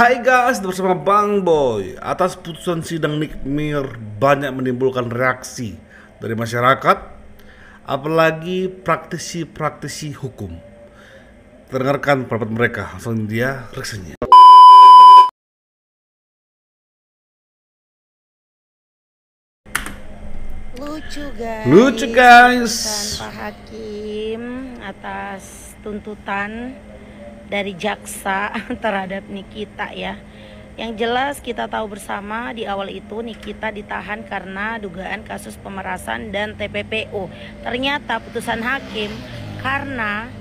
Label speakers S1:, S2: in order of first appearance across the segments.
S1: Hai guys, bersama Bang Boy. Atas putusan sidang Nick Mir banyak menimbulkan reaksi dari masyarakat, apalagi praktisi-praktisi hukum. Dengarkan pendapat mereka, langsung dia reaksinya.
S2: Lucu guys.
S1: Lucu guys.
S2: Pak Hakim atas tuntutan dari jaksa terhadap Nikita ya. Yang jelas kita tahu bersama di awal itu Nikita ditahan karena dugaan kasus pemerasan dan TPPU. Ternyata putusan hakim karena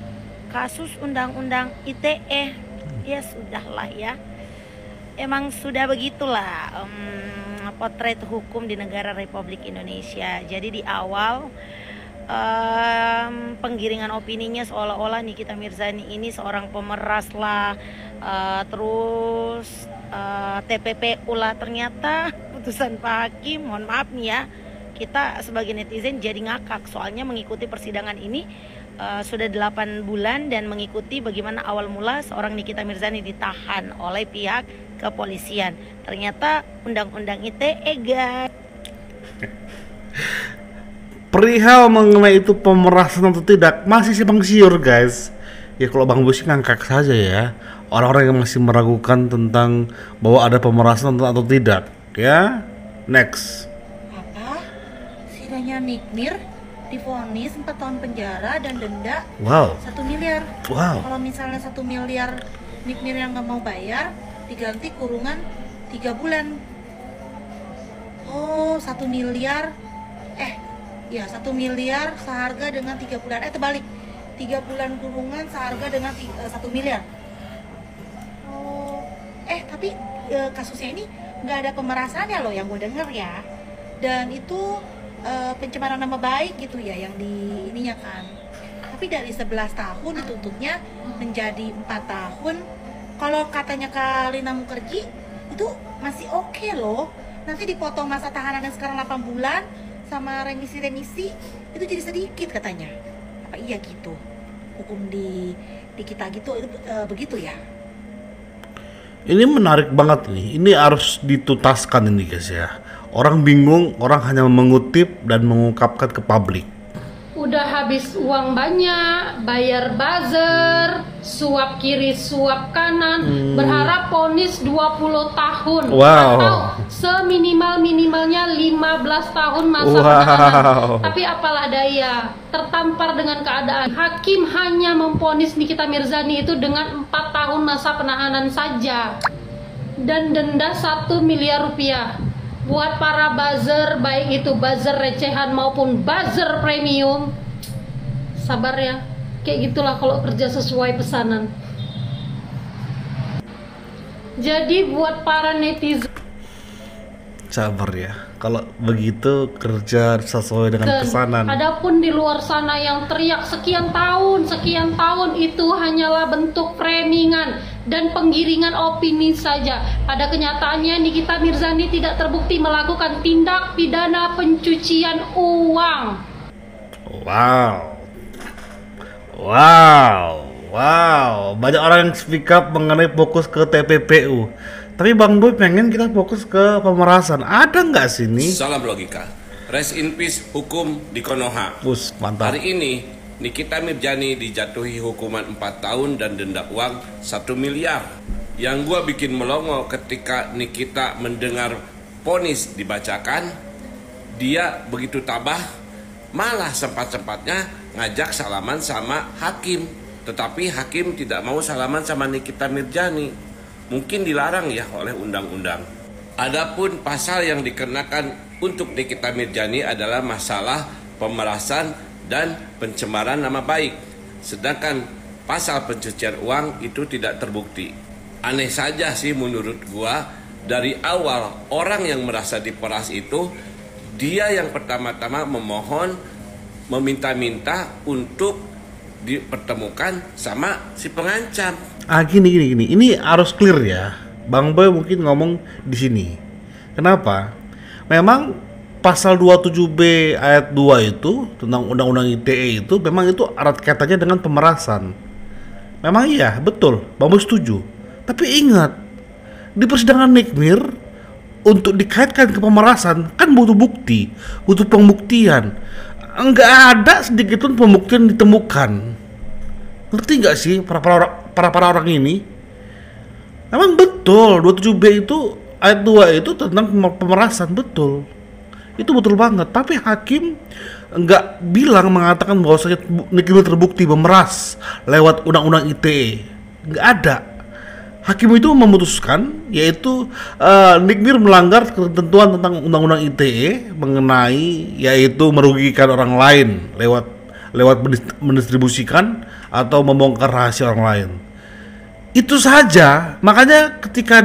S2: kasus undang-undang ITE. Ya sudahlah ya. Emang sudah begitulah potret hukum di negara Republik Indonesia. Jadi di awal penggiringan opininya seolah-olah Nikita Mirzani ini seorang pemeras lah, terus TPPU lah. Ternyata putusan Pak Hakim, mohon maaf nih ya, kita sebagai netizen jadi ngakak. Soalnya mengikuti persidangan ini sudah 8 bulan dan mengikuti bagaimana awal mula seorang Nikita Mirzani ditahan oleh pihak kepolisian. Ternyata undang-undang ITE guys.
S1: Perihal mengenai itu pemerasan atau tidak masih simpang siur guys. Ya kalau Bang Boy sih ngangkat saja ya. Orang-orang yang masih meragukan tentang bahwa ada pemerasan atau tidak. Ya, next.
S3: Apa? Sidangnya Nick Mir divonis 4 tahun penjara dan denda
S1: Wow.
S3: 1 miliar.
S1: Wow.
S3: Kalau misalnya 1 miliar Nick Mir yang nggak mau bayar, diganti kurungan 3 bulan. Oh, 1 miliar. Ya 1 miliar seharga dengan 3 bulan. Terbalik. 3 bulan kurungan seharga dengan 1 miliar. Oh, tapi kasusnya ini nggak ada pemerasannya loh yang gue denger ya. Dan itu pencemaran nama baik gitu ya yang di ininya kan. Tapi dari 11 tahun dituntutnya menjadi 4 tahun. Kalau katanya Kalina Mukerji itu masih oke loh. Nanti dipotong masa tahanan yang sekarang 8 bulan sama remisi itu jadi sedikit katanya. Apa iya gitu? Hukum di kita gitu itu begitu ya?
S1: Ini menarik banget nih. Ini harus dituntaskan ini guys ya. Orang bingung, orang hanya mengutip dan mengungkapkan ke publik.
S4: Udah habis uang banyak, bayar buzzer, suap kiri, suap kanan, berharap vonis 20 tahun.
S1: Wow.
S4: Atau seminimal-minimalnya 15 tahun masa
S1: Wow.
S4: penahanan. Tapi apalah daya, tertampar dengan keadaan. Hakim hanya memvonis Nikita Mirzani itu dengan 4 tahun masa penahanan saja. Dan denda 1 miliar rupiah. Buat para buzzer, baik itu buzzer recehan maupun buzzer premium, sabar ya, kayak gitulah kalau kerja sesuai pesanan. Jadi buat para netizen,
S1: Sabar ya. Kalau begitu kerja sesuai dengan pesanan.
S4: adapun di luar sana yang teriak sekian tahun itu hanyalah bentuk framing-an dan penggiringan opini saja. Pada kenyataannya Nikita Mirzani tidak terbukti melakukan tindak pidana pencucian uang.
S1: Wow. Banyak orang yang speak up mengenai fokus ke TPPU. Tapi Bang Boy pengen kita fokus ke pemerasan. Ada nggak sini?
S5: Salam logika. Rest in peace hukum di Konoha.
S1: Bus, mantap.
S5: Hari ini Nikita Mirzani dijatuhi hukuman 4 tahun dan denda uang 1 miliar. Yang gua bikin melongo ketika Nikita mendengar vonis dibacakan, dia begitu tabah, malah sempat-sempatnya ngajak salaman sama hakim. Tetapi hakim tidak mau salaman sama Nikita Mirzani. Mungkin dilarang ya oleh undang-undang. Adapun pasal yang dikenakan untuk Nikita Mirzani adalah masalah pemerasan dan pencemaran nama baik. Sedangkan pasal pencucian uang itu tidak terbukti. Aneh saja sih menurut gua, dari awal orang yang merasa diperas itu dia yang pertama-tama memohon, meminta-minta untuk dipertemukan sama si pengancam.
S1: Gini. Ini harus clear ya. Bang Boy mungkin ngomong di sini. Kenapa? Memang pasal 27B ayat 2 itu tentang undang-undang ITE itu memang itu erat kaitannya dengan pemerasan. Memang iya, betul. Bang Boy setuju. Tapi ingat, di persidangan Nikmir untuk dikaitkan ke pemerasan kan butuh bukti, butuh pembuktian. Enggak ada sedikit pun pembuktian ditemukan. Ngerti nggak sih para orang ini? Emang betul 27B itu ayat 2 itu tentang pemerasan, betul. Itu betul banget. Tapi hakim nggak mengatakan bahwa Nikmir terbukti memeras lewat undang-undang ITE. Nggak ada. Hakim itu memutuskan yaitu Nikmir melanggar ketentuan tentang undang-undang ITE mengenai yaitu merugikan orang lain lewat mendistribusikan atau membongkar rahasia orang lain. Itu saja. Makanya ketika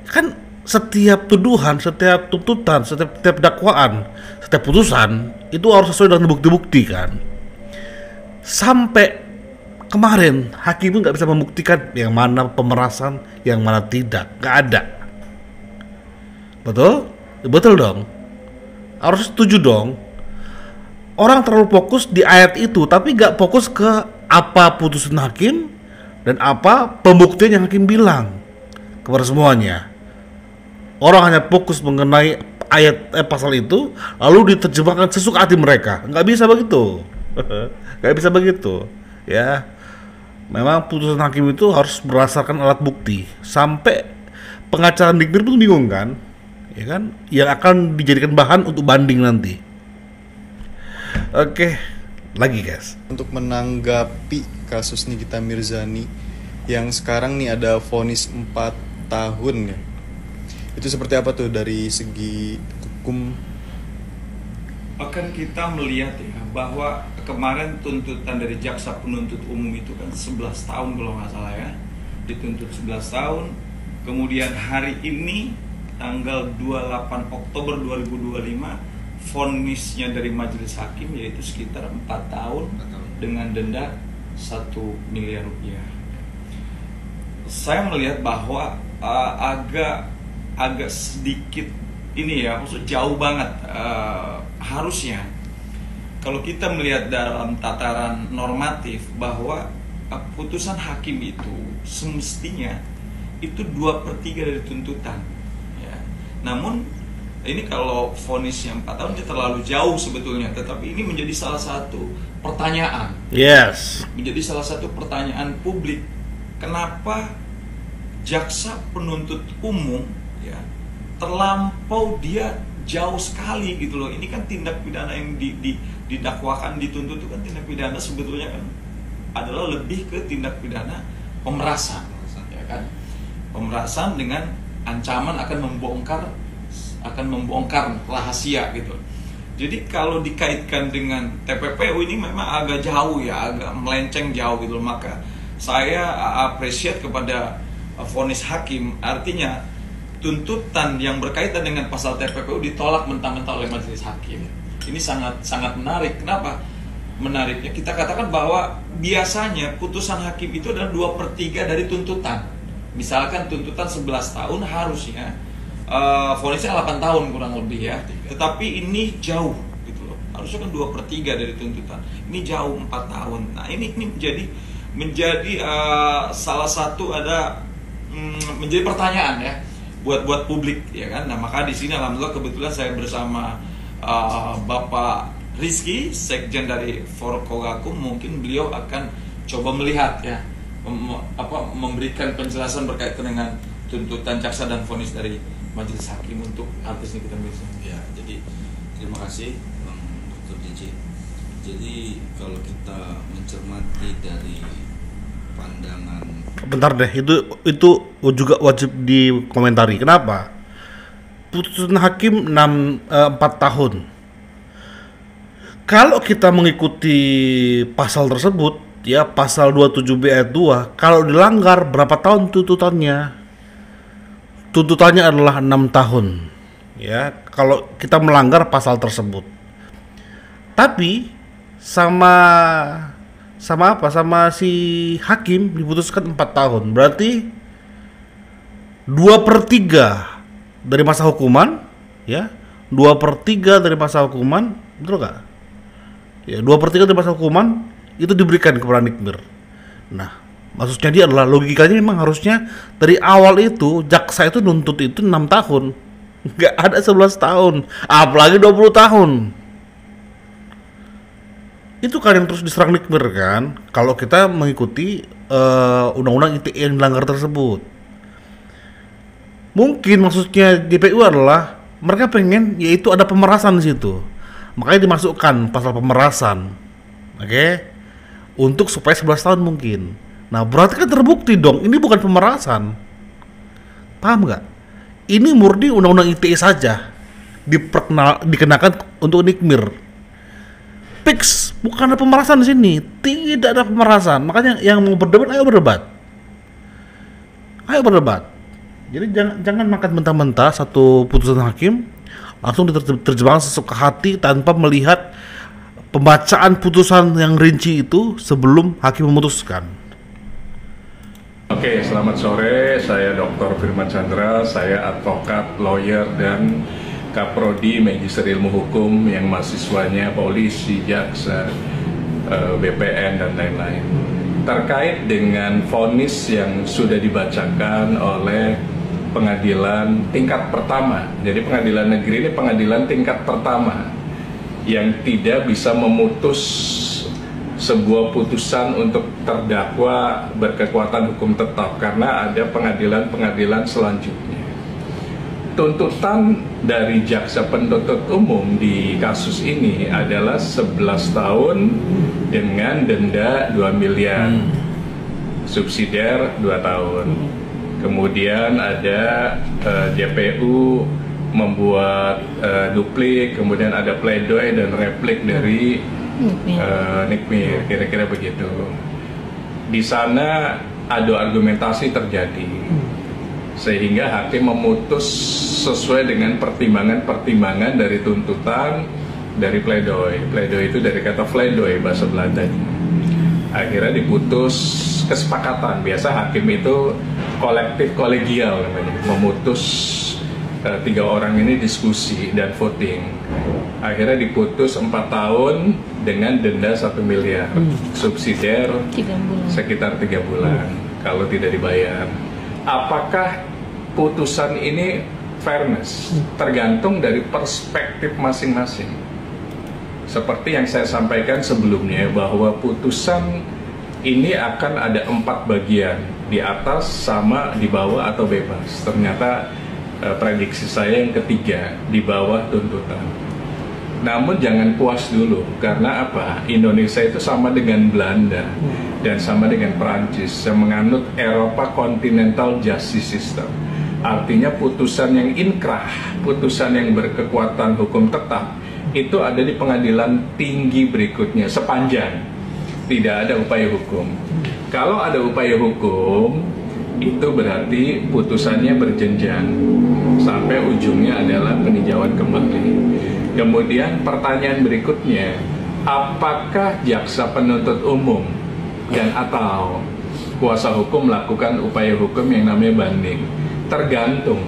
S1: kan setiap tuduhan, setiap tuntutan, setiap dakwaan, setiap putusan itu harus sesuai dengan bukti-bukti kan. Sampai kemarin hakim pun nggak bisa membuktikan yang mana pemerasan, yang mana tidak, nggak ada. Betul? Betul dong. Harus setuju dong. Orang terlalu fokus di ayat itu, tapi nggak fokus ke apa putusan hakim dan apa pembuktian yang hakim bilang kepada semuanya. Orang hanya fokus mengenai pasal itu, lalu diterjemahkan sesuka hati mereka. Nggak bisa begitu. Nggak bisa begitu. Ya, memang putusan hakim itu harus berdasarkan alat bukti. Sampai pengacara Nikmir pun bingung kan, ya kan, yang akan dijadikan bahan untuk banding nanti. Oke, lagi guys.
S6: Untuk menanggapi kasus Nikita Mirzani yang sekarang nih ada vonis 4 tahun ya. Itu seperti apa tuh dari segi hukum?
S7: Akan kita melihat ya bahwa kemarin tuntutan dari jaksa penuntut umum itu kan 11 tahun kalau nggak salah ya, dituntut 11 tahun. Kemudian hari ini tanggal 28 Oktober 2025 vonisnya dari majelis hakim yaitu sekitar 4 tahun dengan denda 1 miliar rupiah. Saya melihat bahwa agak sedikit ini ya, maksud jauh banget. Harusnya kalau kita melihat dalam tataran normatif bahwa putusan hakim itu semestinya itu 2/3 dari tuntutan ya. Namun ini kalau vonisnya 4 tahun terlalu jauh sebetulnya, tetapi ini menjadi salah satu pertanyaan.
S1: Yes.
S7: Menjadi salah satu pertanyaan publik. Kenapa jaksa penuntut umum ya terlampau dia jauh sekali gitu loh. Ini kan tindak pidana yang didakwakan, dituntut itu kan tindak pidana sebetulnya kan adalah lebih ke tindak pidana pemerasan ya kan. Pemerasan dengan ancaman akan membongkar rahasia gitu. Jadi kalau dikaitkan dengan TPPU ini memang agak jauh ya, agak melenceng jauh gitu. Maka saya appreciate kepada vonis hakim, artinya tuntutan yang berkaitan dengan pasal TPPU ditolak mentah-mentah oleh majelis hakim. Ini sangat menarik. Kenapa menariknya? Kita katakan bahwa biasanya putusan hakim itu adalah 2/3 dari tuntutan. Misalkan tuntutan 11 tahun harusnya vonisnya 8 tahun kurang lebih ya. Tetapi ini jauh gitu loh. Harusnya kan 2/3 dari tuntutan. Ini jauh 4 tahun. Nah, ini menjadi salah satu menjadi pertanyaan ya buat publik ya kan. Nah, maka di sini alhamdulillah kebetulan saya bersama Bapak Rizky, sekjen dari Forkogakum, mungkin beliau akan coba melihat ya memberikan penjelasan berkaitan dengan tuntutan jaksa dan vonis dari majelis hakim untuk artis Nikita Mirzani.
S8: Ya, jadi terima kasih Bang Dr. DJ. Jadi kalau kita mencermati dari pandangan,
S1: bentar deh, itu juga wajib dikomentari. Kenapa? Putusan hakim 4 tahun. Kalau kita mengikuti pasal tersebut, ya pasal 27B ayat 2, kalau dilanggar berapa tahun tuntutannya? Tuntutannya adalah 6 tahun. Ya, kalau kita melanggar pasal tersebut. Tapi sama si hakim diputuskan 4 tahun. Berarti 2/3 dari masa hukuman, ya. 2/3 dari masa hukuman, betul gak? Ya, 2/3 dari masa hukuman itu diberikan kepada Nikmir. Nah, Maksudnya dia adalah logikanya memang harusnya dari awal itu jaksa itu nuntut itu 6 tahun. Nggak ada 11 tahun, apalagi 20 tahun. Itu kan yang terus diserang Nikmir kan, kalau kita mengikuti undang-undang ITE yang dilanggar tersebut. Mungkin maksudnya JPU adalah mereka pengen yaitu ada pemerasan di situ. Makanya dimasukkan pasal pemerasan. Oke? Untuk supaya 11 tahun mungkin. Nah, berarti kan terbukti dong ini bukan pemerasan. Paham nggak? Ini murni undang-undang ITE saja dikenakan untuk Nikmir. Fix, bukan ada pemerasan di sini. Tidak ada pemerasan. Makanya yang mau berdebat, ayo berdebat. Ayo berdebat. Jadi jangan makan mentah-mentah satu putusan hakim langsung diterjemahkan sesuka hati tanpa melihat pembacaan putusan yang rinci itu sebelum hakim memutuskan.
S9: Oke, selamat sore. Saya Dr. Firman Chandra. Saya advokat, lawyer, dan Kaprodi Magister Ilmu Hukum yang mahasiswanya polisi, jaksa, BPN, dan lain-lain. Terkait dengan vonis yang sudah dibacakan oleh pengadilan tingkat pertama. Jadi pengadilan negeri ini pengadilan tingkat pertama yang tidak bisa memutus sebuah putusan untuk terdakwa berkekuatan hukum tetap karena ada pengadilan-pengadilan selanjutnya. Tuntutan dari jaksa penuntut umum di kasus ini adalah 11 tahun dengan denda 2 miliar, subsidiar 2 tahun. Kemudian ada JPU membuat duplik, kemudian ada pledoi dan replik dari Nikmir, kira-kira begitu. Di sana adu argumentasi terjadi, sehingga hakim memutus sesuai dengan pertimbangan-pertimbangan dari tuntutan, dari pledoi. Pledoi itu dari kata pledoi bahasa Belandanya. Akhirnya diputus kesepakatan. Biasa hakim itu kolektif kolegial namanya, memutus 3 orang ini diskusi dan voting. Akhirnya diputus 4 tahun dengan denda 1 miliar, subsidiar sekitar 3 bulan kalau tidak dibayar. Apakah putusan ini fairness? Tergantung dari perspektif masing-masing. Seperti yang saya sampaikan sebelumnya bahwa putusan ini akan ada 4 bagian, di atas, sama, di bawah, atau bebas. Ternyata prediksi saya yang ketiga, di bawah tuntutan. Namun jangan puas dulu, karena apa? Indonesia itu sama dengan Belanda dan sama dengan Perancis yang menganut Eropa Continental Justice System. Artinya putusan yang inkrah, putusan yang berkekuatan hukum tetap, itu ada di pengadilan tinggi berikutnya sepanjang tidak ada upaya hukum. Kalau ada upaya hukum, itu berarti putusannya berjenjang sampai ujungnya adalah peninjauan kembali. Kemudian pertanyaan berikutnya, apakah jaksa penuntut umum dan atau kuasa hukum melakukan upaya hukum yang namanya banding? Tergantung.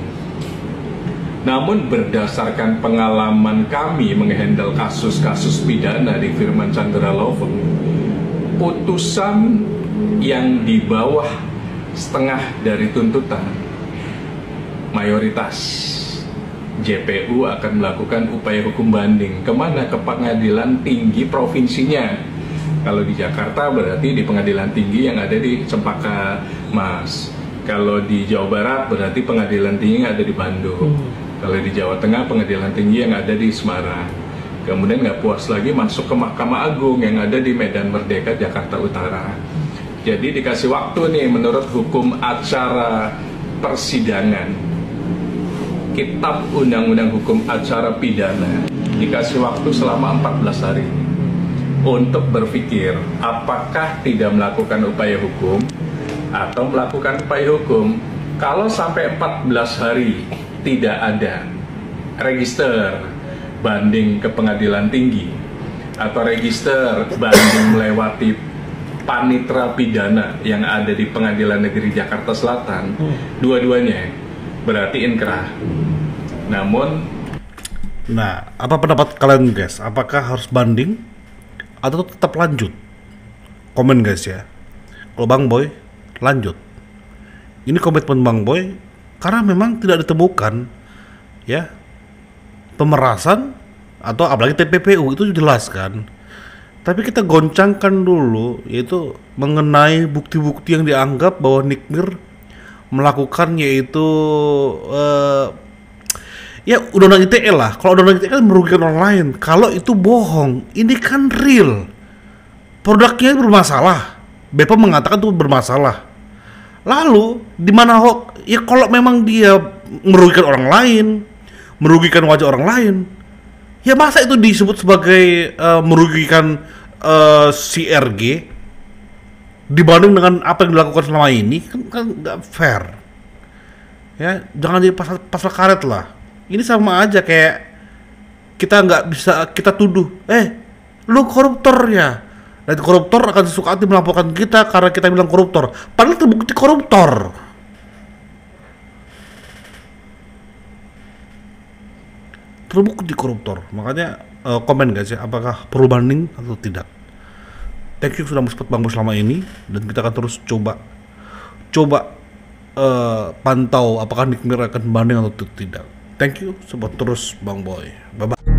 S9: Namun berdasarkan pengalaman kami menghandle kasus-kasus pidana di Firman Chandra Law Firm, putusan yang di bawah setengah dari tuntutan, mayoritas JPU akan melakukan upaya hukum banding. Kemana? Ke pengadilan tinggi provinsinya. Kalau di Jakarta berarti di pengadilan tinggi yang ada di Cempaka Mas. Kalau di Jawa Barat berarti pengadilan tinggi yang ada di Bandung. Kalau di Jawa Tengah pengadilan tinggi yang ada di Semarang. Kemudian nggak puas lagi masuk ke Mahkamah Agung yang ada di Medan Merdeka, Jakarta Utara. Jadi dikasih waktu nih menurut hukum acara persidangan, Kitab Undang-Undang Hukum Acara Pidana, dikasih waktu selama 14 hari untuk berpikir apakah tidak melakukan upaya hukum atau melakukan upaya hukum. Kalau sampai 14 hari tidak ada register banding ke pengadilan tinggi atau register banding melewati panitra pidana yang ada di Pengadilan Negeri Jakarta Selatan, dua-duanya berarti inkrah. Namun,
S1: nah, apa pendapat kalian guys? Apakah harus banding atau tetap lanjut? Komen guys ya. Kalau Bang Boy, lanjut. Ini komitmen Bang Boy karena memang tidak ditemukan ya pemerasan atau apalagi TPPU, itu jelas kan. Tapi kita goncangkan dulu yaitu mengenai bukti-bukti yang dianggap bahwa Nikmir melakukan, yaitu ya undang-undang ITE lah. Kalau undang-undang ITE kan merugikan orang lain. Kalau itu bohong, ini kan real. Produknya bermasalah. BPOM mengatakan itu bermasalah. Lalu di mana ya kalau memang dia merugikan orang lain, merugikan wajah orang lain, ya masa itu disebut sebagai merugikan si RG dibanding dengan apa yang dilakukan selama ini? Kan nggak fair. Ya, jangan jadi pasal karet lah. Ini sama aja kayak kita nggak bisa kita tuduh, lu koruptor ya. Dan koruptor akan sesuka hati melaporkan kita karena kita bilang koruptor. Padahal terbukti koruptor. Terbukti koruptor. Makanya komen guys ya, apakah perlu banding atau tidak. Thank you sudah support Bang Boy selama ini, dan kita akan terus coba pantau apakah Nikmir akan banding atau tidak. Thank you, support terus Bang Boy. Bye bye.